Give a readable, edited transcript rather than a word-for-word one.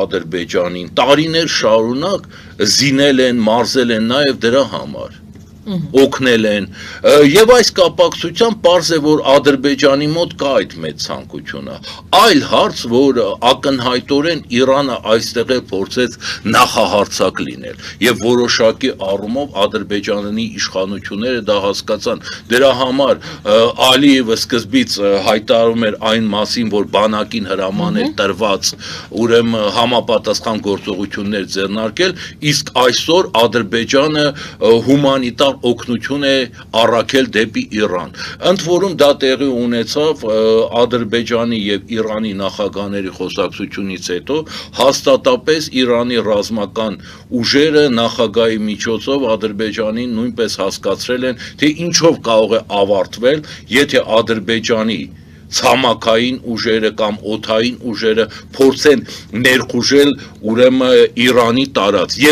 Ադրբեջանին տարիներ շարունակ զինել են, մարզել են նաև դրա համար, օգնել են, եւ այս կապակցությամբ պարզ է, որ Ադրբեջանի մոտ կա այդ մեծ ցանկությունը, այլ հարց, որ ակնհայտորեն Իրանը այստեղ է փորձեց նախահարցակ լինել, եւ որոշակի առումով Ադրբեջանի իշխանությունները դա հասկացան, դրա համար Ալիևը սկզբից հայտարարում էր այն մասին, որ բանակին հրաման է տրված, ուրեմն համապատասխան գործողություններ ձեռնարկել, իսկ այսօր Ադրբեջանը հումանիտար օգնություն է առաքել դեպի Իրան։ Ընդ որում դա տեղի ունեցավ Ադրբեջանի եւ Իրանի նախագահների խոսակցությունից հետո հաստատապես Իրանի ռազմական ուժերը նախագահի միջոցով Ադրբեջանին նույնպես հասկացրել են, թե ինչով կարող է ավարտվել, եթե Ադրբեջանի ցամաքային ուժերը կամ օդային ուժերը փորձեն ներխուժել ուրեմն Իրանի տարած եւ